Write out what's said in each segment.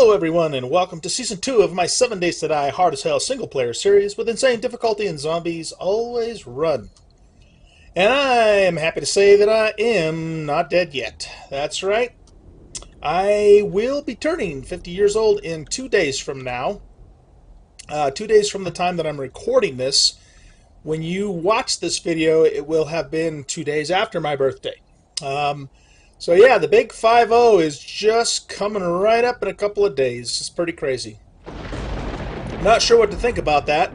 Hello everyone and welcome to Season 2 of my 7 Days to Die Hard as Hell single player series with insane difficulty and zombies always run. And I am happy to say that I am not dead yet. That's right. I will be turning 50 years old in 2 days from now. 2 days from the time that I'm recording this. When you watch this video, it will have been 2 days after my birthday. So yeah, the big 5-0 is just coming right up in a couple of days. It's pretty crazy. Not sure what to think about that.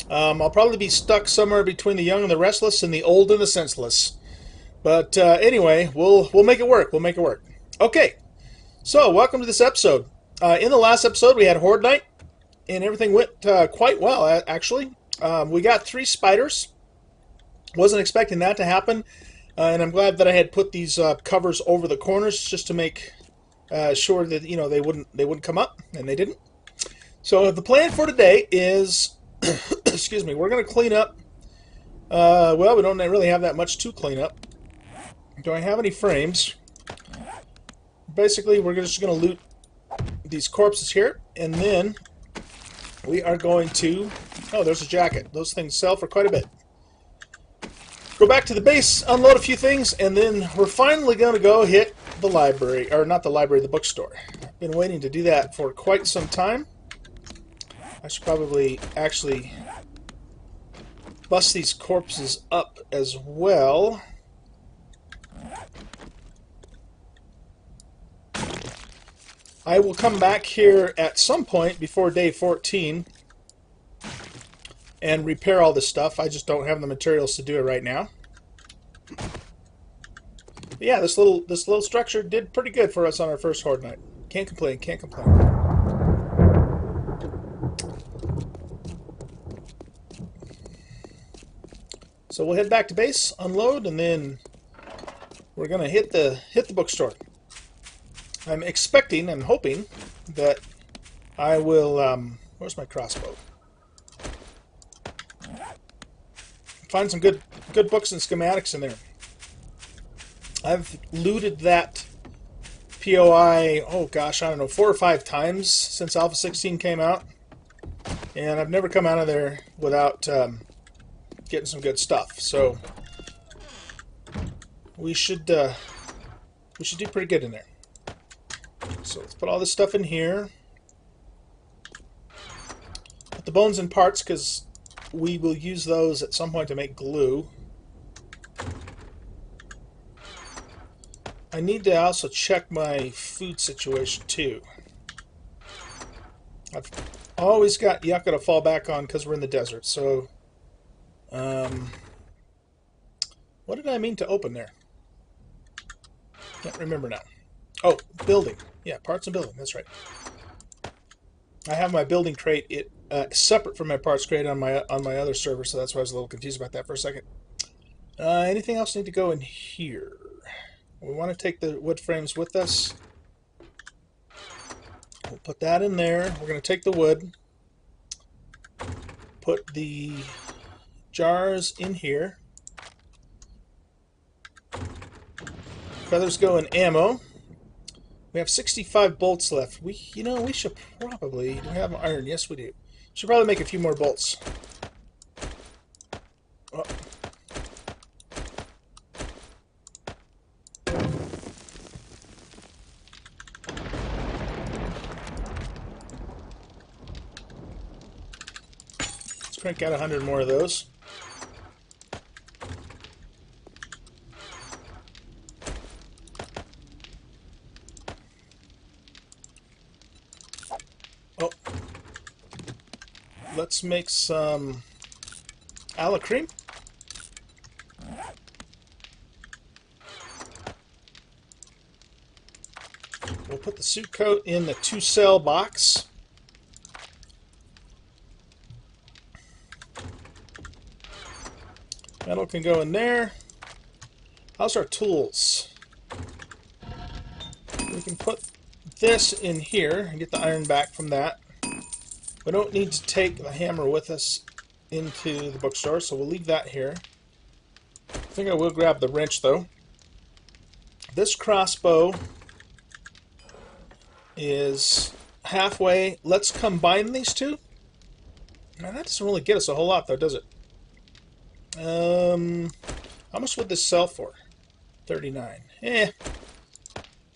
I'll probably be stuck somewhere between the young and the restless and the old and the senseless. But anyway, we'll make it work. We'll make it work. Okay, so welcome to this episode. In the last episode, we had Horde Night, and everything went quite well, actually. We got 3 spiders. Wasn't expecting that to happen. And I'm glad that I had put these covers over the corners just to make sure that they wouldn't come up, and they didn't. So the plan for today is, excuse me, we're going to clean up. Well, we don't really have that much to clean up. Do I have any frames? Basically, we're just going to loot these corpses here, and then we are going to. Oh, there's a jacket. Those things sell for quite a bit. Go back to the base, unload a few things, and then we're finally going to go hit the library. Or not the library, the bookstore. I've been waiting to do that for quite some time. I should probably actually bust these corpses up as well. I will come back here at some point before day 14 and repair all this stuff. I just don't have the materials to do it right now. But yeah, this little structure did pretty good for us on our first Horde Night. Can't complain, can't complain. So we'll head back to base, unload, and then we're gonna hit the bookstore. I'm expecting and hoping that I will where's my crossbow? Find some good books and schematics in there. I've looted that POI, oh gosh, I don't know, 4 or 5 times since Alpha 16 came out, and I've never come out of there without getting some good stuff. So we should do pretty good in there. So let's put all this stuff in here. Put the bones in parts because we will use those at some point to make glue. I need to also check my food situation too. I've always got yucca to fall back on because we're in the desert. So, what did I mean to open there? Can't remember now. Oh, building. Yeah, parts and building. That's right. I have my building crate separate from my parts crate on my other server, so that's why I was a little confused about that for a second. Anything else need to go in here? We want to take the wood frames with us. We'll put that in there. We're going to take the wood, put the jars in here. Feathers go in ammo. We have 65 bolts left. We should probably... Do we have iron? Yes, we do. Should probably make a few more bolts. Oh. Let's crank out 100 more of those. Oh, let's make some ala cream. We'll put the suit coat in the 2-cell box. Metal can go in there. How's our tools? We can put this in here and get the iron back from that. We don't need to take the hammer with us into the bookstore, so we'll leave that here. I think I will grab the wrench though. This crossbow is halfway. Let's combine these two. Now, that doesn't really get us a whole lot, though, does it? How much would this sell for? 39.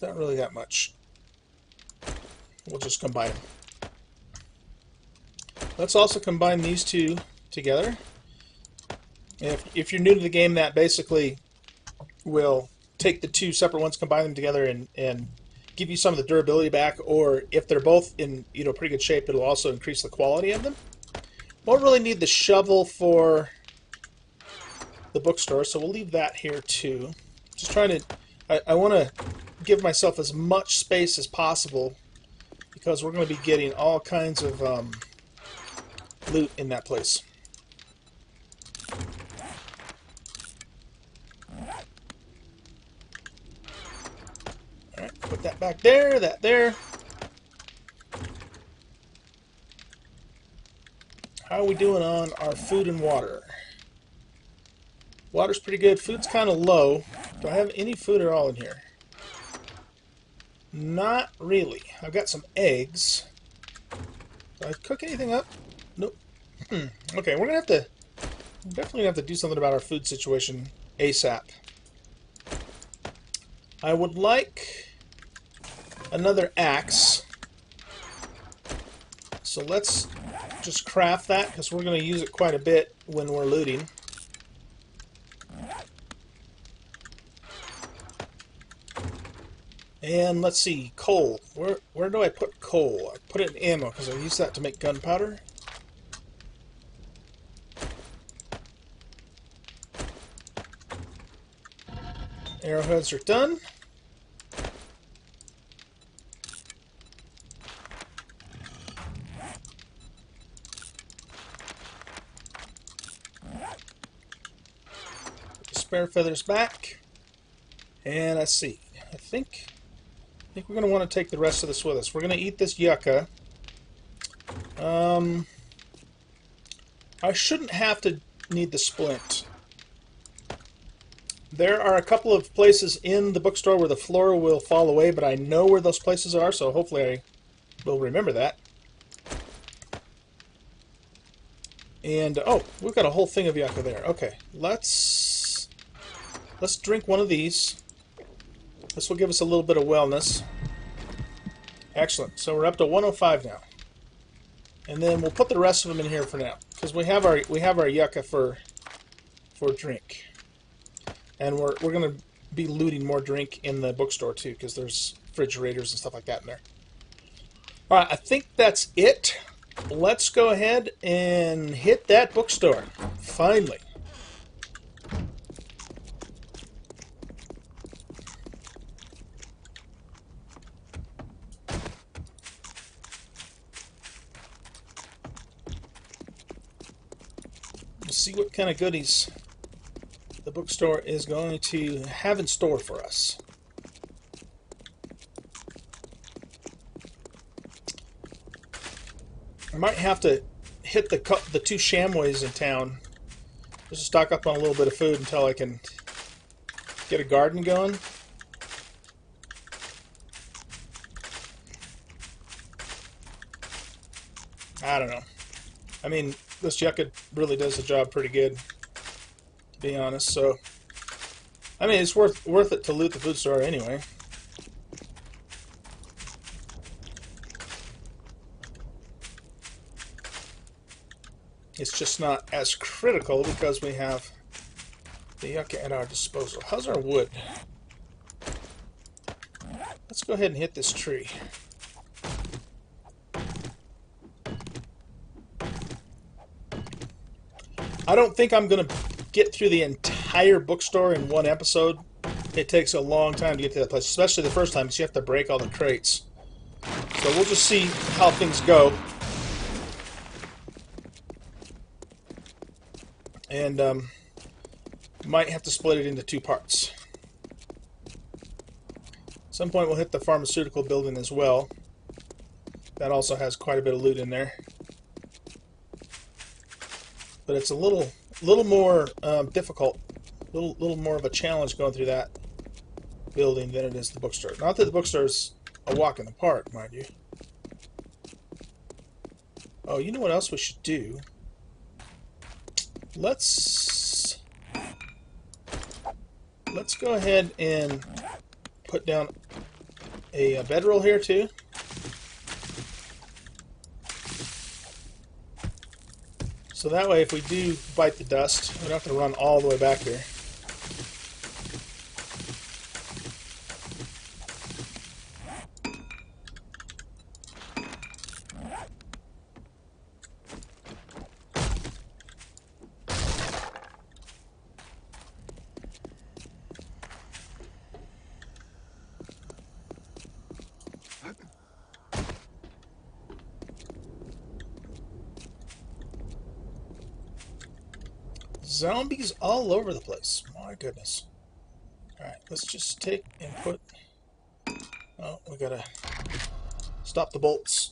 Not really that much. We'll just combine them. Let's also combine these two together. If you're new to the game, that basically will take the two separate ones, combine them together, and give you some of the durability back. Or if they're both in pretty good shape, it'll also increase the quality of them. Won't really need the shovel for the bookstore, so we'll leave that here too. Just trying to, I want to give myself as much space as possible because we're going to be getting all kinds of loot in that place. Alright, put that back there, that there. How are we doing on our food and water? Water's pretty good. Food's kind of low. Do I have any food at all in here? Not really. I've got some eggs. Do I cook anything up? Nope. Okay, we're definitely gonna have to do something about our food situation ASAP. I would like another axe. So let's just craft that because we're going to use it quite a bit when we're looting. And let's see, coal. Where do I put coal? I put it in ammo because I use that to make gunpowder. Arrowheads are done. Put the spare feathers back. And let's see. I think we're going to want to take the rest of this with us. We're going to eat this yucca. I shouldn't have to need the splint. There are a couple of places in the bookstore where the floor will fall away, but I know where those places are, so hopefully I will remember that. And, oh, we've got a whole thing of yucca there. Okay, let's drink one of these. This will give us a little bit of wellness. Excellent. So we're up to 105 now. And then we'll put the rest of them in here for now, because we have our yucca for drink. And we're going to be looting more drink in the bookstore too, because there's refrigerators and stuff like that in there. All right, I think that's it. Let's go ahead and hit that bookstore. Finally. We'll see what kind of goodies the bookstore is going to have in store for us. I might have to hit the two shamways in town just to stock up on a little bit of food until I can get a garden going. I don't know. I mean, this yucca really does the job pretty good, to be honest. So, I mean, it's worth it to loot the food store anyway. It's just not as critical because we have the yucca at our disposal. How's our wood? Let's go ahead and hit this tree. I don't think I'm going to get through the entire bookstore in one episode. It takes a long time to get to that place, especially the first time, because you have to break all the crates. So we'll just see how things go. And might have to split it into two parts. At some point we'll hit the pharmaceutical building as well. That also has quite a bit of loot in there. But it's a little more difficult, little more of a challenge going through that building than it is the bookstore. Not that the bookstore's a walk in the park, mind you. Oh, you know what else we should do? Let's go ahead and put down a bedroll here too. So that way if we do bite the dust, we don't have to run all the way back here. Zombies all over the place. My goodness. Alright, let's just take and put... Oh, we gotta stop the bolts.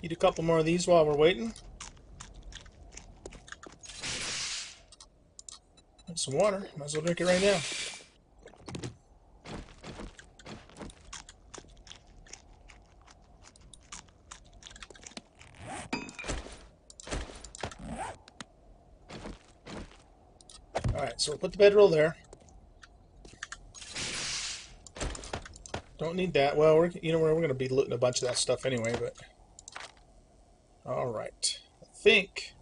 Eat a couple more of these while we're waiting. And some water. Might as well drink it right now. Alright, so we'll put the bedroll there. Don't need that. Well, we're going to be looting a bunch of that stuff anyway, but... Alright. I think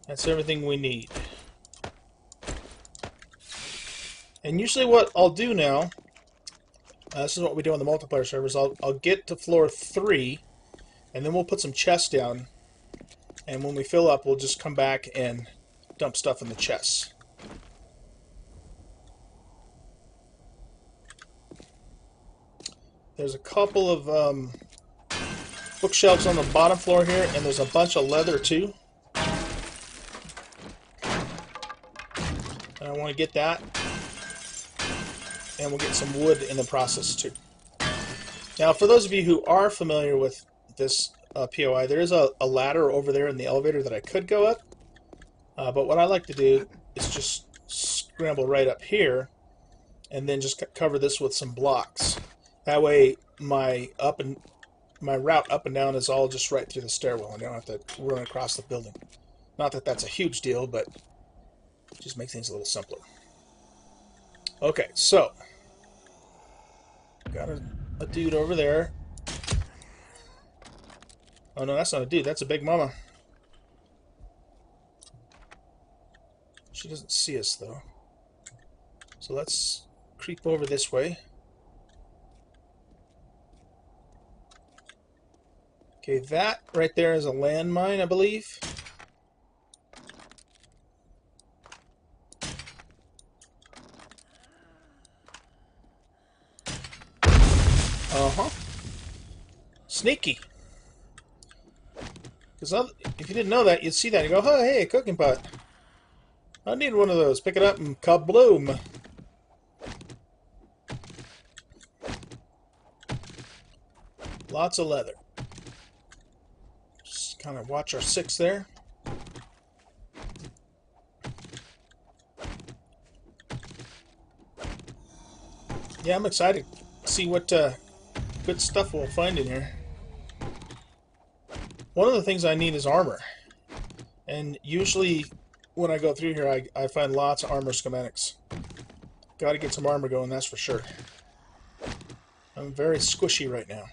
that's everything we need. And usually what I'll do now, this is what we do on the multiplayer servers, I'll get to floor 3, and then we'll put some chests down, and when we fill up, we'll just come back and dump stuff in the chests. There's a couple of bookshelves on the bottom floor here, and there's a bunch of leather too. And I want to get that. And we'll get some wood in the process too. Now, for those of you who are familiar with this POI, there is a ladder over there in the elevator that I could go up. But what I like to do is just scramble right up here and then just cover this with some blocks. That way my route up and down is all just right through the stairwell. I don't have to run across the building. Not that that's a huge deal, but it just makes things a little simpler. Okay, so got a dude over there. Oh no, that's not a dude, that's a big mama. She doesn't see us though. So let's creep over this way. Okay, that right there is a landmine, I believe. Uh-huh. Sneaky. Because if you didn't know that, you'd see that and go, oh, hey, a cooking pot. I need one of those. Pick it up and kabloom. Lots of leather. Just kind of watch our 6 there. Yeah, I'm excited to see what good stuff we'll find in here. One of the things I need is armor. And usually when I go through here, I find lots of armor schematics. Gotta get some armor going, that's for sure. I'm very squishy right now.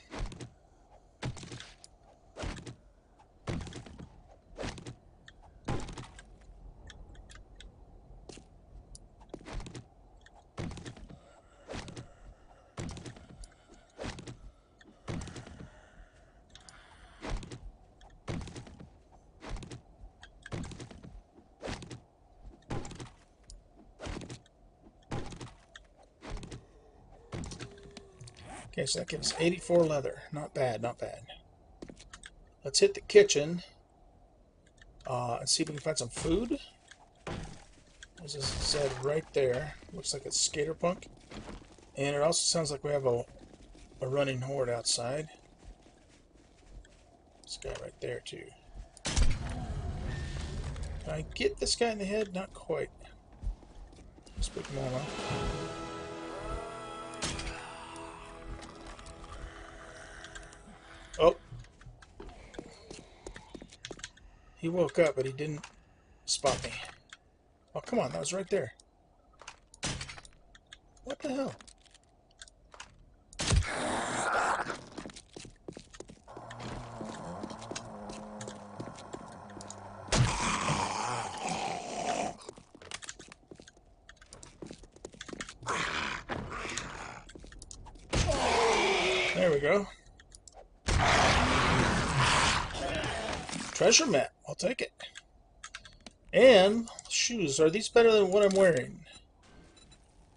Okay, so that gives 84 leather. Not bad, not bad. Let's hit the kitchen and see if we can find some food. As I said, right there. Looks like it's skater punk. And it also sounds like we have a running horde outside. This guy right there, too. Can I get this guy in the head? Not quite. Let's pick him all up. Oh. He woke up, but he didn't spot me. Oh, come on. That was right there. What the hell? There we go. Treasure map. I'll take it. And shoes. Are these better than what I'm wearing?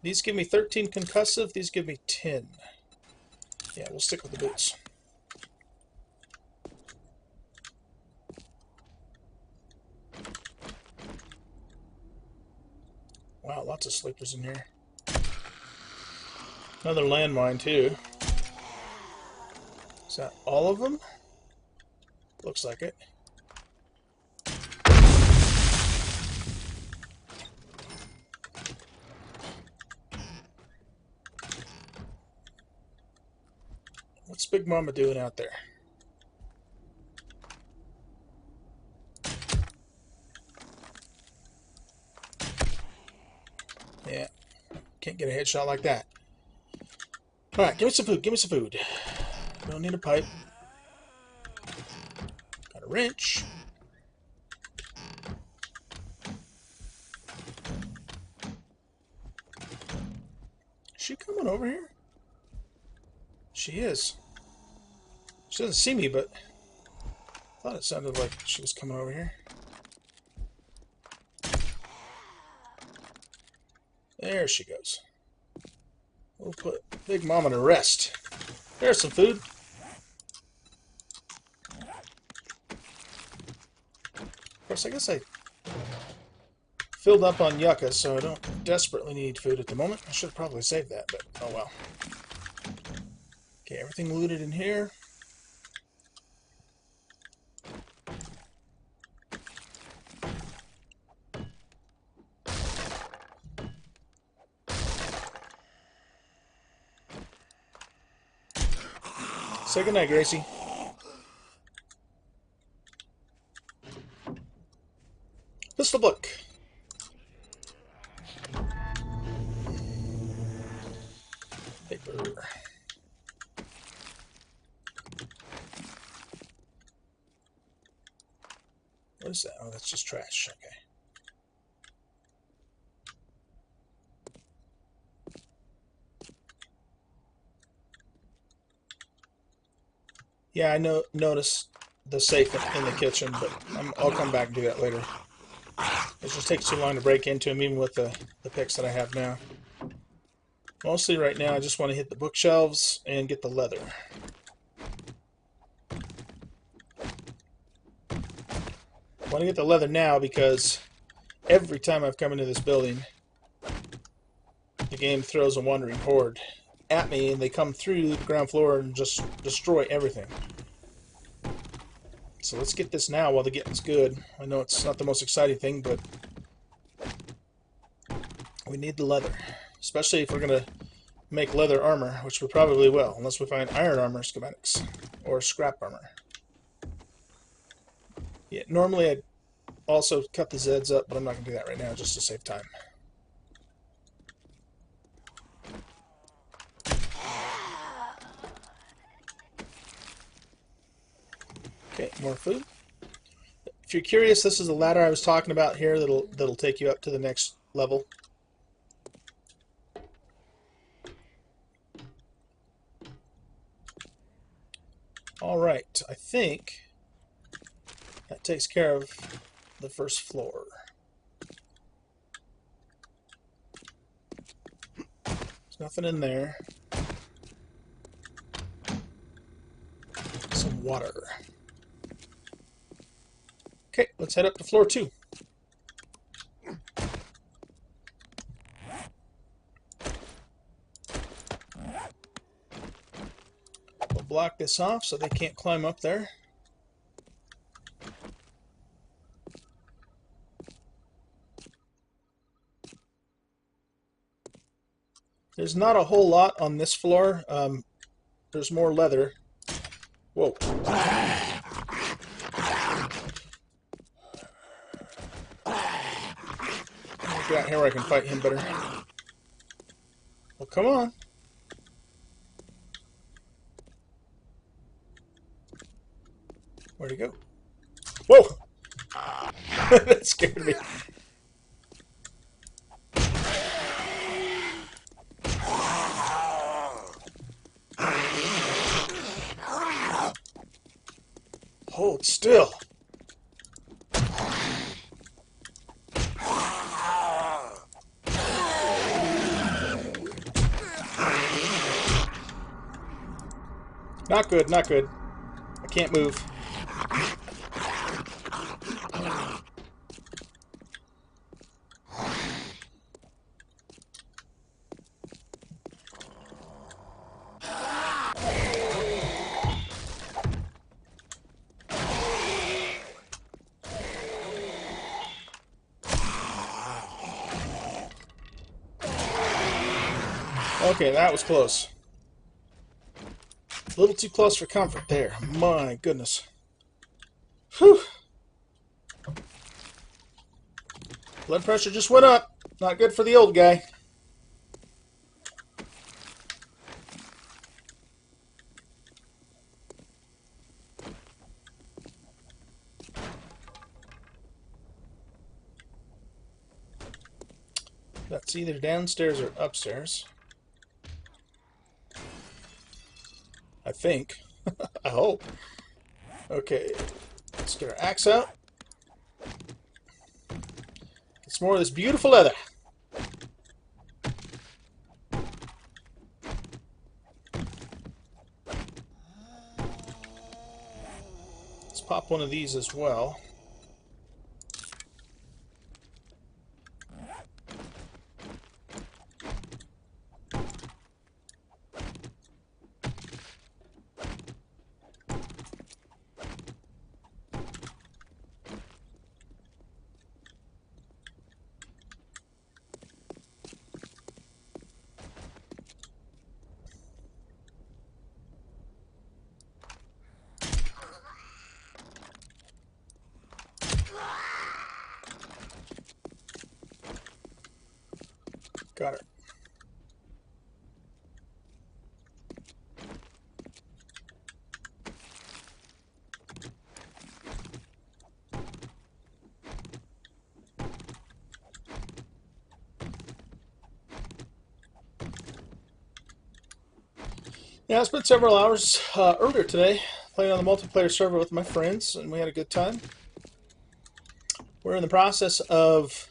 These give me 13 concussive. These give me 10. Yeah, we'll stick with the boots. Wow, lots of sleepers in here. Another landmine, too. Is that all of them? Looks like it. What's Big Mama doing out there? Yeah, can't get a headshot like that. Alright, give me some food, give me some food. Don't need a pipe. Got a wrench. Is she coming over here? She is. She doesn't see me, but I thought it sounded like she was coming over here. There she goes. We'll put Big Mama to rest. There's some food. Of course, I guess I filled up on yucca, so I don't desperately need food at the moment. I should probably save that, but oh well. Okay, everything looted in here. Say goodnight, Gracie. Pistol book. Paper. What is that? Oh, that's just trash. Okay. Yeah, I noticed the safe in the kitchen, but I'll come back and do that later. It just takes too long to break into them, even with the picks that I have now. Mostly right now, I just want to hit the bookshelves and get the leather. I want to get the leather now because every time I've come into this building, the game throws a wandering horde at me, and they come through the ground floor and just destroy everything. So let's get this now while the getting's good. I know it's not the most exciting thing, but we need the leather. Especially if we're going to make leather armor, which we probably will, unless we find iron armor schematics or scrap armor. Yeah, normally I'd also cut the Zeds up, but I'm not going to do that right now just to save time. Okay, more food. If you're curious, this is the ladder I was talking about here that'll take you up to the next level. Alright, I think that takes care of the first floor. There's nothing in there. Some water. Okay, let's head up to floor 2. We'll block this off so they can't climb up there. There's not a whole lot on this floor. There's more leather. Whoa. Get out here where I can fight him better. Well, come on. Where'd he go? Whoa! That scared me. Hold still. Not good, not good. I can't move. Okay, that was close. A little too close for comfort there. My goodness. Whew. Blood pressure just went up. Not good for the old guy. That's either downstairs or upstairs. I think. I hope. Okay. Let's get our axe out. Get some more of this beautiful leather. Let's pop one of these as well. Got it. Yeah, I spent several hours earlier today playing on the multiplayer server with my friends, and we had a good time. We're in the process of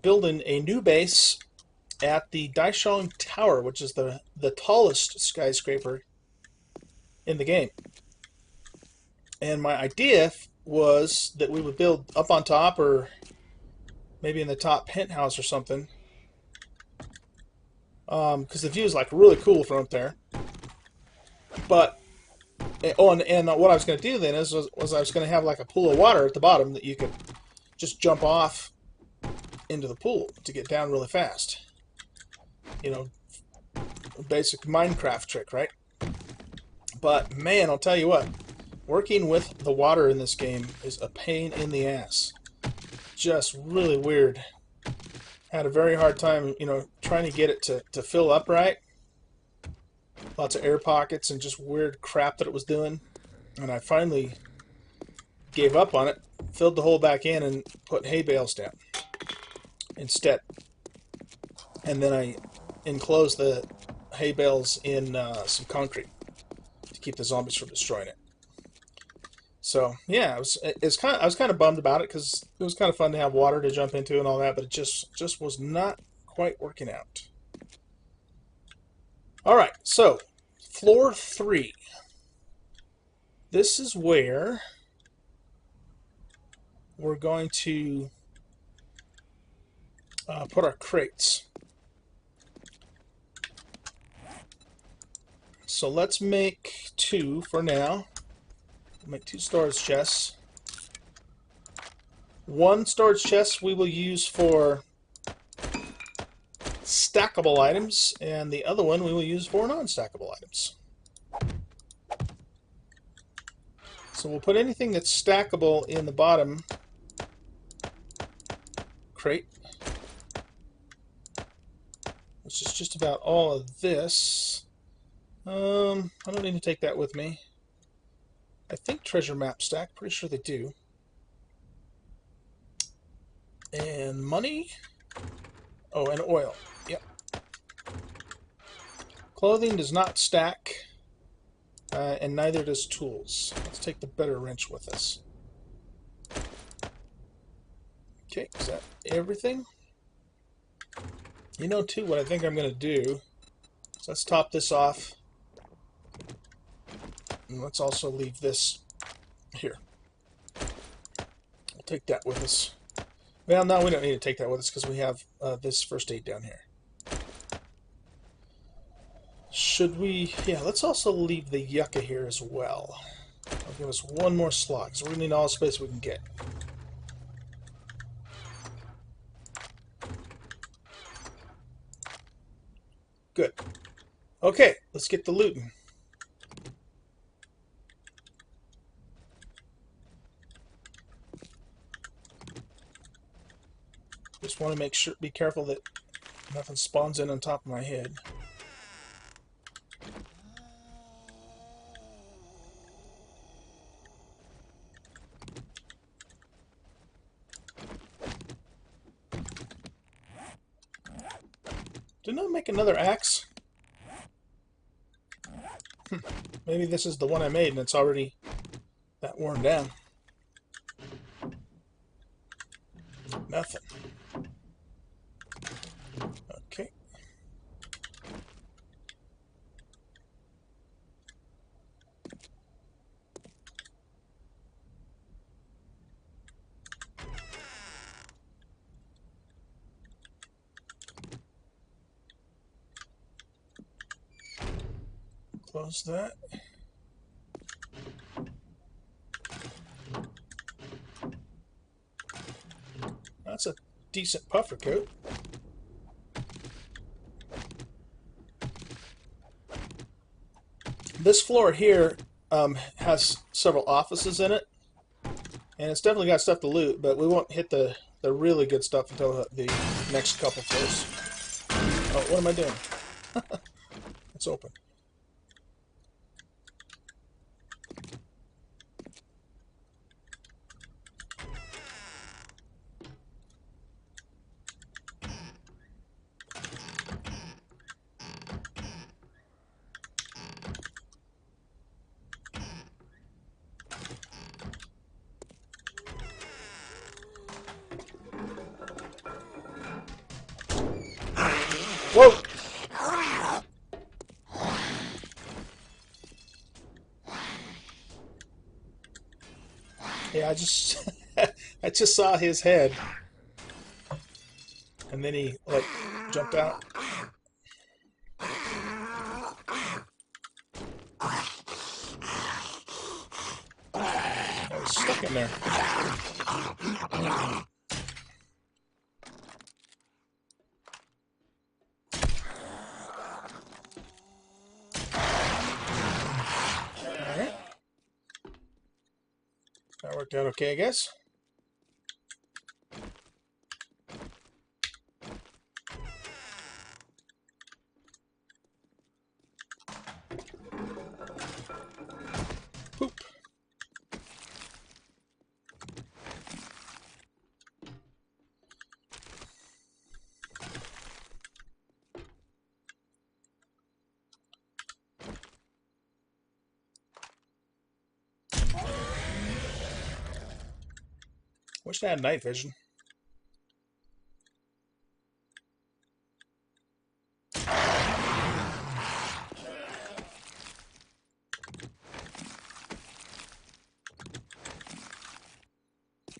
building a new base at the Daishong Tower, which is the tallest skyscraper in the game. And my idea was that we would build up on top, or maybe in the top penthouse or something, because the view is like really cool from up there. But and what I was going to do then was I was going to have like a pool of water at the bottom that you could just jump off into the pool to get down really fast. You know, basic Minecraft trick, right? But man, I'll tell you what, working with the water in this game is a pain in the ass. Just really weird. Had a very hard time, you know, trying to get it to fill up right. Lots of air pockets and just weird crap that it was doing. And I finally gave up on it, filled the hole back in, and put hay bales down instead. And then I enclosed the hay bales in some concrete to keep the zombies from destroying it. So yeah, I was kind of bummed about it, because it was kind of fun to have water to jump into and all that, but it just was not quite working out. All right, so floor 3. This is where we're going to put our crates. So let's make 2 for now. We'll make 2 storage chests. 1 storage chest we will use for stackable items, and the other one we will use for non-stackable items. So we'll put anything that's stackable in the bottom crate, which is just about all of this. I don't need to take that with me. I think treasure map stack, pretty sure they do. And money. Oh, and oil. Yep. Clothing does not stack, and neither does tools. Let's take the better wrench with us. Okay, is that everything? You know, too, what I think I'm going to do. So let's top this off. And let's also leave this here. We'll take that with us. Well, no, we don't need to take that with us because we have this first aid down here. Should we... Yeah, let's also leave the yucca here as well. That'll give us one more slot because we're going to need all the space we can get. Good. Okay, let's get the looting. Just want to make sure, be careful that nothing spawns in on top of my head. Didn't I make another axe? Maybe this is the one I made and it's already that worn down. Nothing. Okay. Close that. That's a decent puffer coat. This floor here has several offices in it, and it's definitely got stuff to loot, but we won't hit the really good stuff until the next couple floors. Oh, what am I doing? It's open. Whoa! Yeah, I just I just saw his head, and then he like jumped out. I was stuck in there. Alright. That worked out okay, I guess. Poop. Wish I had night vision.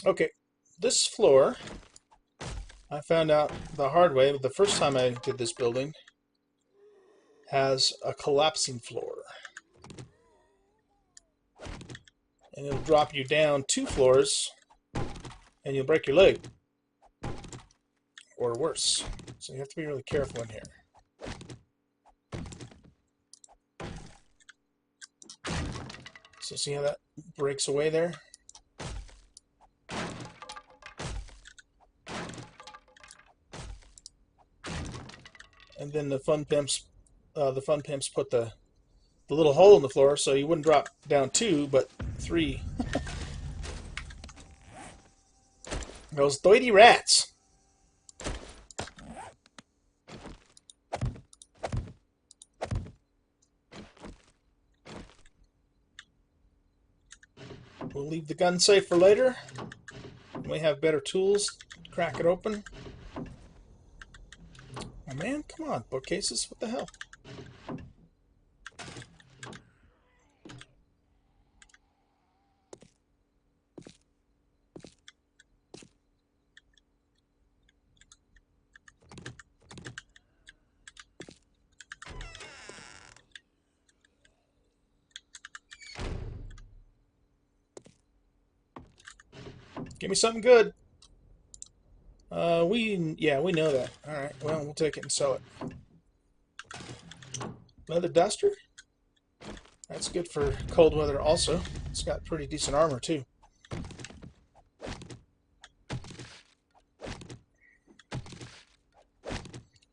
Okay, this floor, I found out the hard way, but the first time I did this building, has a collapsing floor. And it'll drop you down 2 floors, and you'll break your leg. or worse. So you have to be really careful in here. So see how that breaks away there? And then the fun pimps put the little hole in the floor so you wouldn't drop down 2, but 3. Those doity rats. We'll leave the gun safe for later. We have better tools to crack it open. Oh man, come on, bookcases, what the hell? Give me something good. We know that. Alright, well, we'll take it and sell it. Leather duster? That's good for cold weather also. It's got pretty decent armor too.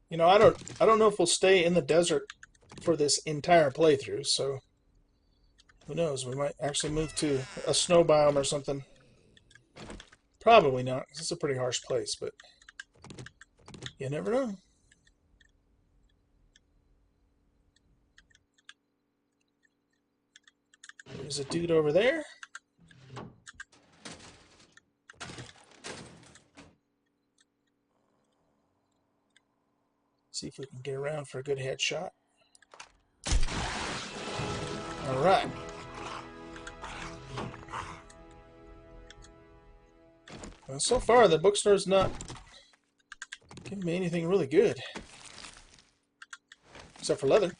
You know, I don't know if we'll stay in the desert for this entire playthrough, so who knows, we might actually move to a snow biome or something. Probably not, because it's a pretty harsh place, but you never know. There's a dude over there. See if we can get around for a good headshot. Alright. Well, so far the bookstore's not giving me anything really good. Except for leather.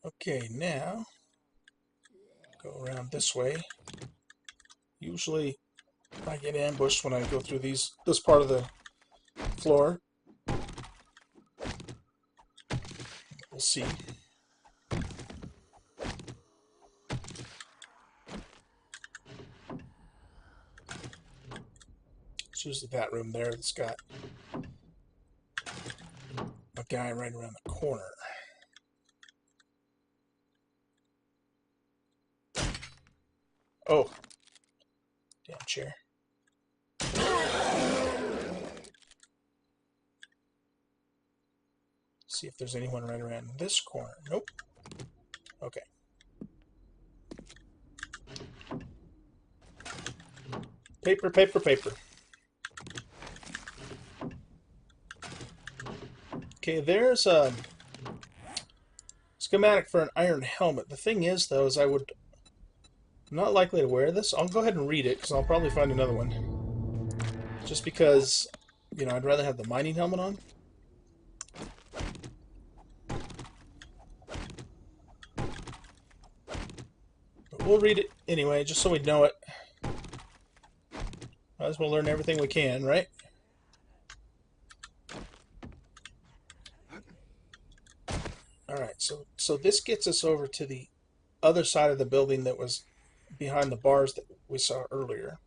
Okay, now go around this way. Usually I get ambushed when I go through this part of the floor. We'll see. It's usually that room there that's got a guy right around the corner. Oh. Damn chair. See if there's anyone right around this corner. Nope. Okay. Paper, paper, paper. Okay, there's a schematic for an iron helmet. The thing is, though, is I'm not likely to wear this. I'll go ahead and read it, because I'll probably find another one. Just because, you know, I'd rather have the mining helmet on. But we'll read it anyway, just so we know it. Might as well learn everything we can, right? Alright, so this gets us over to the other side of the building that was behind the bars that we saw earlier.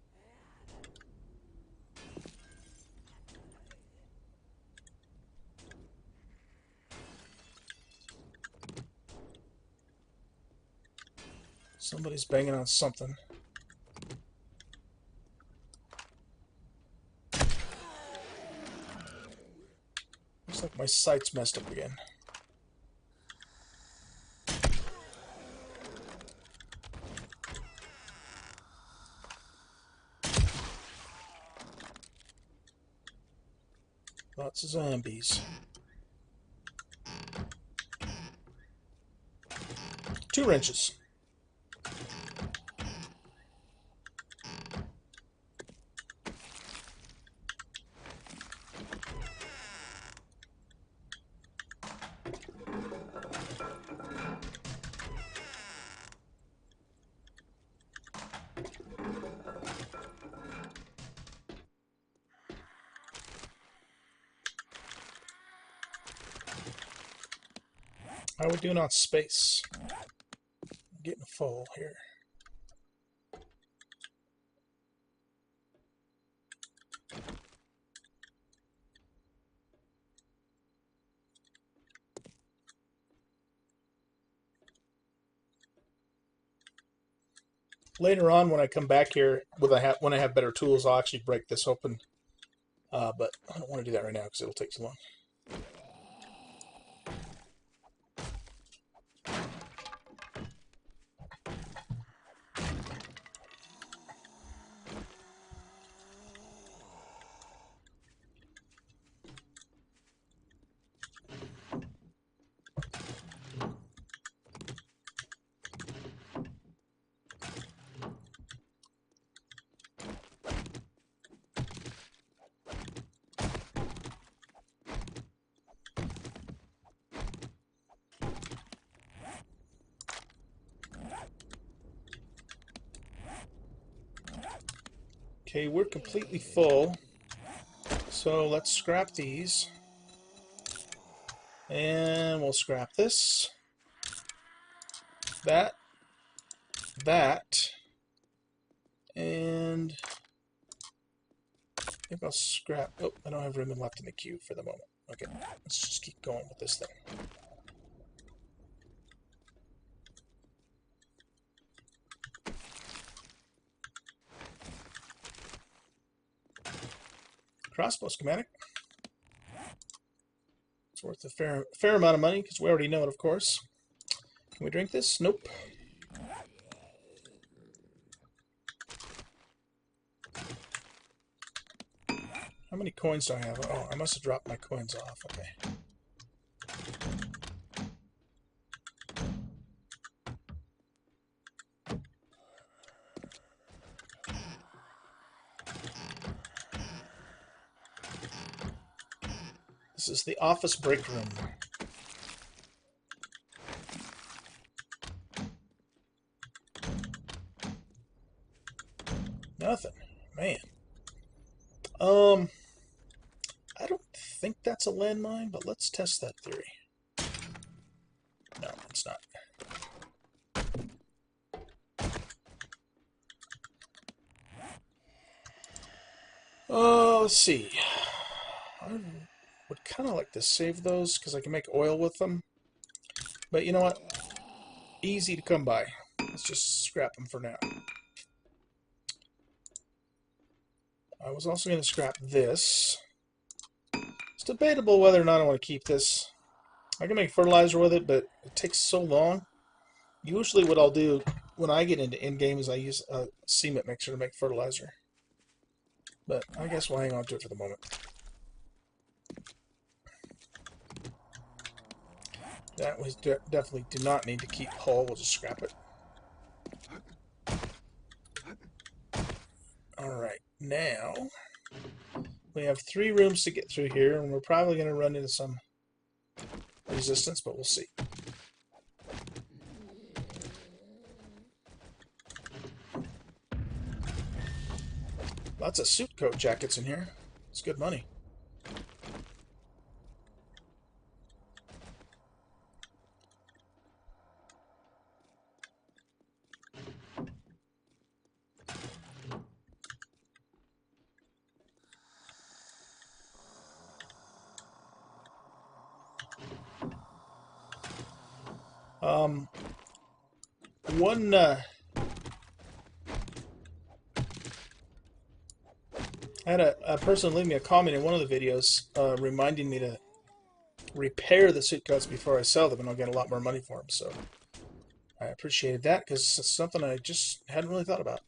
Somebody's banging on something. Looks like my sight's messed up again. Lots of zombies. 2 wrenches. How are we doing on space? I'm getting full here. Later on, when I come back here, when I have better tools, I'll actually break this open. But I don't want to do that right now because it'll take too long. Okay, we're completely full. So let's scrap these. And we'll scrap this. That. And I think I'll scrap... Oh, I don't have room left in the queue for the moment. Okay, let's just keep going with this thing. Crossbow schematic. It's worth a fair amount of money because we already know it, of course. Can we drink this? Nope. How many coins do I have? Oh, I must have dropped my coins off. Okay. This is the office break room. Nothing. Man. I don't think that's a landmine, but let's test that theory. No, it's not. Let's see. I would kind of like to save those because I can make oil with them. But you know what? Easy to come by. Let's just scrap them for now. I was also going to scrap this. It's debatable whether or not I want to keep this. I can make fertilizer with it, but it takes so long. Usually what I'll do when I get into in-game is I use a cement mixer to make fertilizer. But I guess we'll hang on to it for the moment. That was definitely do not need to keep whole. We'll just scrap it. Alright, now we have 3 rooms to get through here, and we're probably going to run into some resistance, but we'll see. Lots of suit coat jackets in here. It's good money. One I had a person leave me a comment in one of the videos reminding me to repair the suit coats before I sell them, and I'll get a lot more money for them. So I appreciated that because it's something I just hadn't really thought about.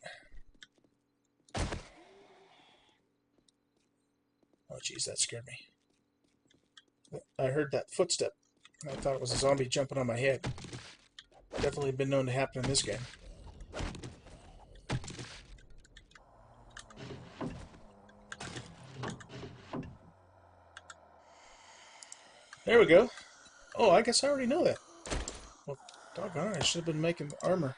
Oh, jeez, that scared me. I heard that footstep. I thought it was a zombie jumping on my head. Definitely been known to happen in this game. There we go. Oh, I guess I already know that. Well, doggone it, I should have been making armor.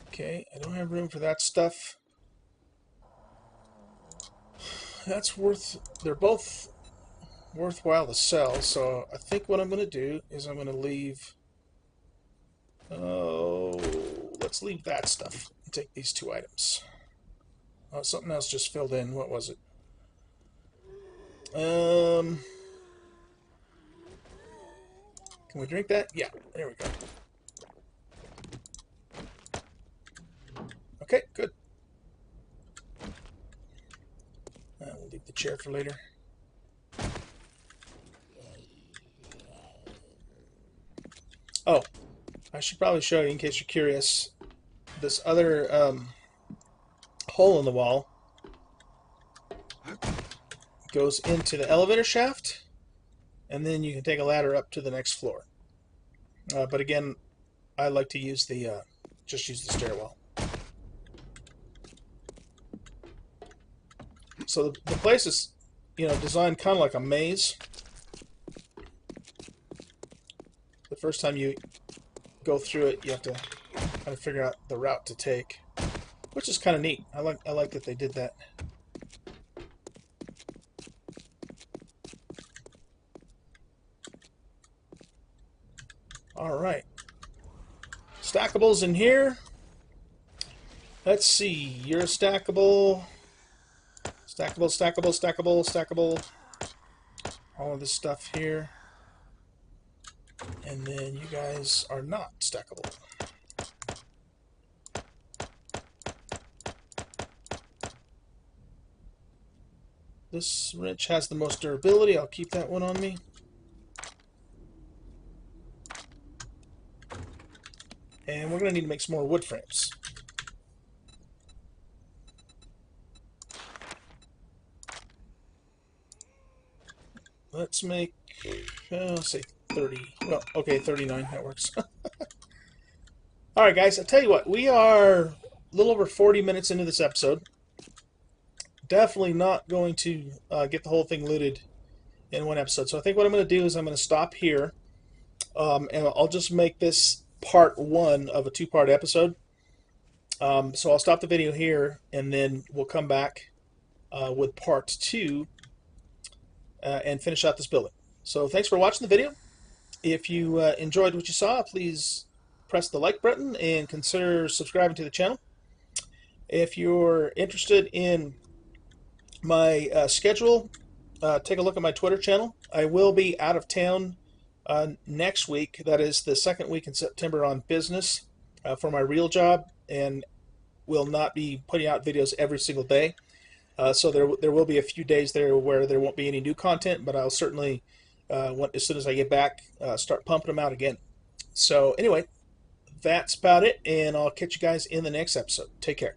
Okay, I don't have room for that stuff. that's they're both worthwhile to sell, so I think what I'm going to do is I'm going to leave, let's leave that stuff and take these 2 items. Oh, something else just filled in. What was it? Can we drink that? Yeah, there we go. Okay, good. We'll leave the chair for later. Oh, I should probably show you, in case you're curious, this other hole in the wall goes into the elevator shaft, and then you can take a ladder up to the next floor. But again, I like to use just use the stairwell. So the place is, designed kind of like a maze. The first time you go through it, you have to kind of figure out the route to take, which is kind of neat. I like that they did that. All right, stackables in here. Let's see. You're a stackable. Stackable, stackable, stackable, stackable. All of this stuff here. And then you guys are not stackable. This wrench has the most durability. I'll keep that one on me. And we're going to need to make some more wood frames. Let's make, let's say 30. Well, okay, 39. That works. Alright, guys, I'll tell you what. We are a little over 40 minutes into this episode. Definitely not going to get the whole thing looted in one episode. So I think what I'm going to do is I'm going to stop here. And I'll just make this part 1 of a 2-part episode. So I'll stop the video here, and then we'll come back with part 2 and finish out this building. So thanks for watching the video. If you enjoyed what you saw, please press the like button and consider subscribing to the channel. If you're interested in my schedule, take a look at my Twitter channel. I will be out of town next week. That is the 2nd week in September on business for my real job, and will not be putting out videos every single day. So there will be a few days there where there won't be any new content, but I'll certainly, as soon as I get back, start pumping them out again. So anyway, that's about it, and I'll catch you guys in the next episode. Take care.